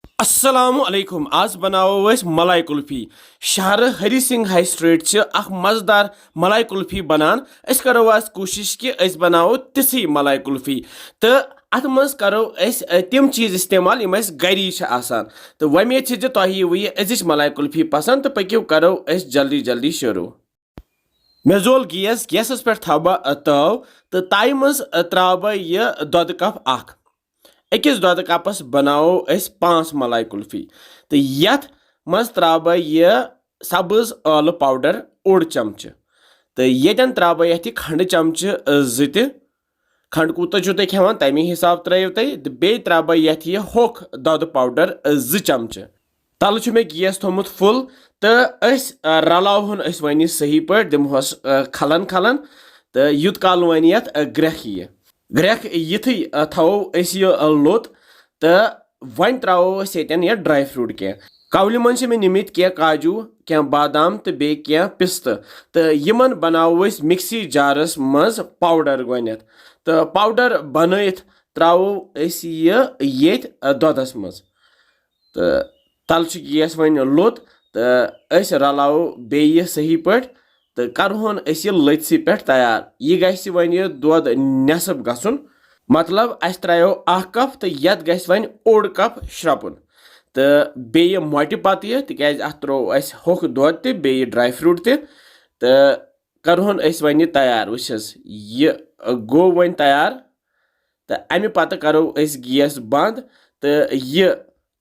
अस्सलाम वालेकुम आज बनाओ अस मलाई कुल्फी शहर हरी सिंह हाई स्ट्रीट च अख मजेदार मलाई कुल्फी बनान अस करो आज कोशिश कि अस बनाओ तिसी मलाई कुल्फी तो अत मज करो अस तिम चीज इस्तेमाल यम अस गरी छ आसान तो वमेद छ जे तोह यी अजिच मलाई कुल्फी पसंद तो पकियो करो अस जल्दी जल्दी शुरू मे जोल गैसस पे थव तव तो ताई मज त्राव बह यह दुध कप अख अकिस दुध कपस बनाओ अस 5 मलाई कुल्फी तो यथ मज त्राव बह यह सब्ज ٲلہٕ पाउडर ओड चमच तो यन त्राव बह यथ खंड चमच ज खंड कूत तुम खेवान तमी हिसाब त्रो तुम बे त्राव बह यथ यह होख दुध पाउडर 2 चमच तल मे गैस थोमुत फुल तो रलावन वन सही पे दिमोस खलन खलन तो युत काल वन यथ ग्रेख यह ग्रेख युथी थवो यह लोत तो वन त्रो ये ड्राई फ्रूट कह कवल मन मे निमित कह काजू कह बादाम तो बे कह पिस्त तो यमन बनाओ मिक्सी जारस मज पाउडर गथ तो पाउडर बनत त्रो ये दुधस मज तो तल गैस वन लोत तो रलाओ बे सही पे तो करहोन यह लथसी पे तैयार यह गि वन दुध नेसफ गसन मतलब अस त्रो 1 कप तो ये गि वन ओड कप श्रपुन तो बे मोटि पत यह तिक अत त्रो होख दुध तो बे ड्राई फ्रूट तो करहोन वन तैयार वुस यह गो वन तैयार तो अमे पत करो गैस बंद तो यह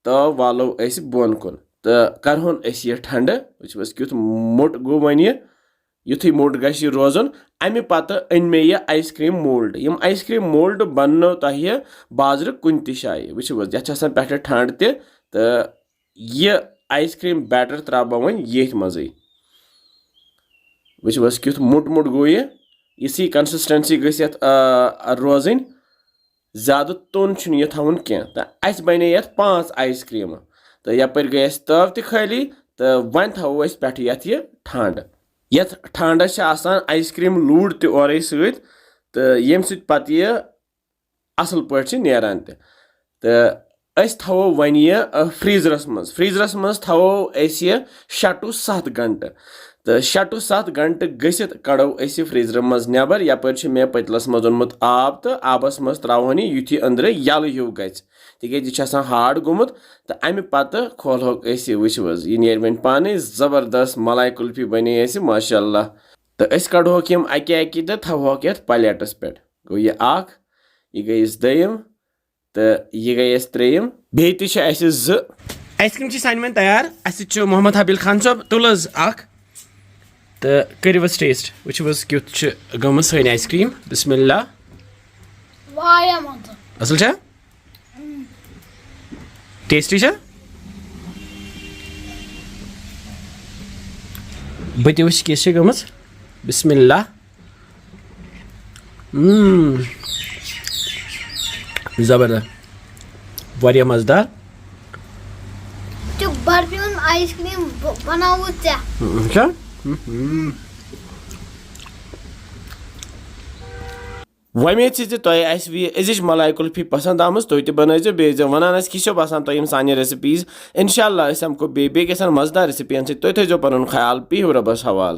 तो वालो बोन कुन तो करहोन यह ठंड वुस क्युत मोट गो वन युथी मोट गि रोजन अमे पत अन मे यह आइसक्रीम मोल्ड यम आइसक्रीम मोल्ड बनो तह बाजार कुन शाये वो ये पे ठंड तो यह आइसक्रीम बैटर त्रा बह वन ये मजे वो क्युत मोट मोट गो इसी कंसिस्टेंसी गई रोजन ज्यादा तोन यह थवन कह तो अस बने ये 5 आइसक्रीम तो यपर गई तव त खाली तो वन थवो पे ये ठंड ये ठंडस आइसक्रीम लूड तोरे तो यम सत यह असल पे नान तो थवो वन यह फ्रीजरस मज थवो यह 6 to 7 घंटे तो 6 to 7 घंटे गसित कड़ो फ्रीजर मज नबर यपर मे पतलस मज ओनमुत आब तो आबस मज त्रावन युथी अंदर यल हूँ गह हार्ड गोमुत तो अमे पत खोलो वुच यह नेर वन पाने जबरदस्त मलाई कुल्फी बने माशाअल्लाह तो कड़ोक यम अके अके तो थवोक ये प्लेटस पे गो यह यह गई दम तो यह गई त्रेम बे आइसक्रीम सान वन तैयार मोहम्मद हबील खान साहब तुल तो करो टेस्ट वो क्युत गम सन आइसक्रीम बिस्मिल्लाह असल टेस्टी बह तह किस गम बिस्मिल्लाह जबरदस्त वारिया मजेदार आइसक्रीम बनाओ क्या वमेद अजिच मलाई कुल्फी पसंद आम तुम तब बे वन किस बसान तुम सान रेसिपीज इंशाल्लाह हमको बे गसन मजेदार रेसिपी तुम थो पन ख्याल पीहू रबस हवाल।